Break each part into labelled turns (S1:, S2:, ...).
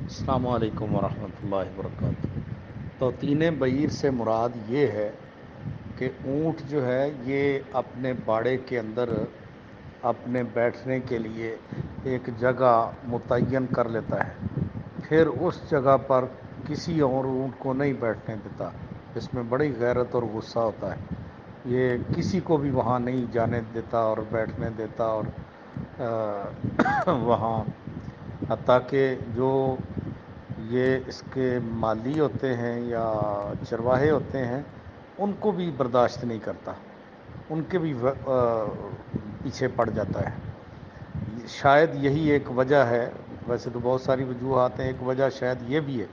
S1: السلام علیکم ورحمۃ اللہ وبرکاتہ۔ توطین بعیر سے مراد یہ ہے کہ اونٹ جو ہے یہ اپنے باڑے کے اندر اپنے بیٹھنے کے لیے ایک جگہ متعین کر لیتا ہے، پھر اس جگہ پر کسی اور اونٹ کو نہیں بیٹھنے دیتا۔ اس میں بڑی غیرت اور غصہ ہوتا ہے، یہ کسی کو بھی وہاں نہیں جانے دیتا اور بیٹھنے دیتا، اور وہاں حتیٰ کہ جو یہ اس کے مالی ہوتے ہیں یا چرواہے ہوتے ہیں ان کو بھی برداشت نہیں کرتا، ان کے بھی پیچھے پڑ جاتا ہے۔ شاید یہی ایک وجہ ہے، ویسے تو بہت ساری وجوہات ہیں، ایک وجہ شاید یہ بھی ہے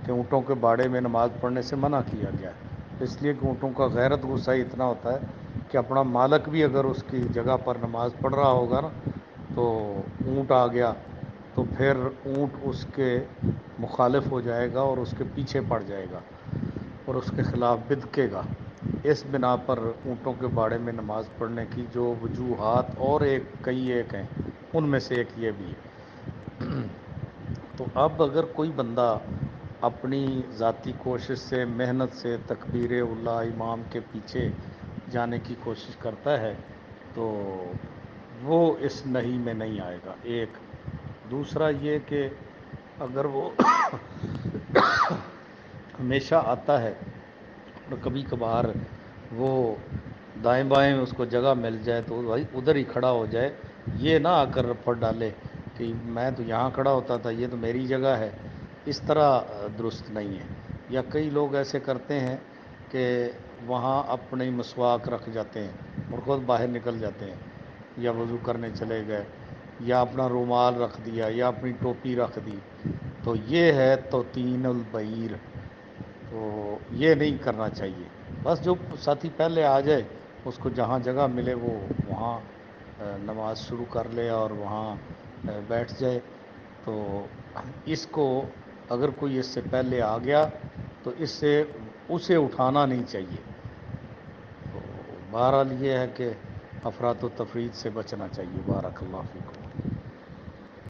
S1: کہ اونٹوں کے باڑے میں نماز پڑھنے سے منع کیا گیا ہے، اس لیے کہ اونٹوں کا غیرت غصہ اتنا ہوتا ہے کہ اپنا مالک بھی اگر اس کی جگہ پر نماز پڑھ رہا ہوگا نا تو اونٹ آ گیا تو پھر اونٹ اس کے مخالف ہو جائے گا اور اس کے پیچھے پڑ جائے گا اور اس کے خلاف بدکے گا۔ اس بنا پر اونٹوں کے باڑے میں نماز پڑھنے کی جو وجوہات اور کئی ہیں، ان میں سے ایک یہ بھی ہے۔ تو اب اگر کوئی بندہ اپنی ذاتی کوشش سے، محنت سے تکبیر اولیٰ امام کے پیچھے جانے کی کوشش کرتا ہے تو وہ اس نہی میں نہیں آئے گا۔ ایک دوسرا یہ کہ اگر وہ ہمیشہ آتا ہے اور کبھی کبھار وہ دائیں بائیں اس کو جگہ مل جائے تو بھائی ادھر ہی کھڑا ہو جائے، یہ نہ آ کر رپٹ ڈالے کہ میں تو یہاں کھڑا ہوتا تھا، یہ تو میری جگہ ہے، اس طرح درست نہیں ہے۔ یا کئی لوگ ایسے کرتے ہیں کہ وہاں اپنے مسواک رکھ جاتے ہیں اور خود باہر نکل جاتے ہیں، یا وضو کرنے چلے گئے، یا اپنا رومال رکھ دیا، یا اپنی ٹوپی رکھ دی، تو یہ ہے توطین البعیر۔ تو یہ نہیں کرنا چاہیے۔ بس جو ساتھی پہلے آ جائے اس کو جہاں جگہ ملے وہ وہاں نماز شروع کر لے اور وہاں بیٹھ جائے۔ تو اس کو اگر کوئی اس سے پہلے آ گیا تو اس سے اسے اٹھانا نہیں چاہیے۔ تو بہرحال یہ ہے کہ افراط و تفرید سے بچنا چاہیے۔ بارک اللہ فیکم۔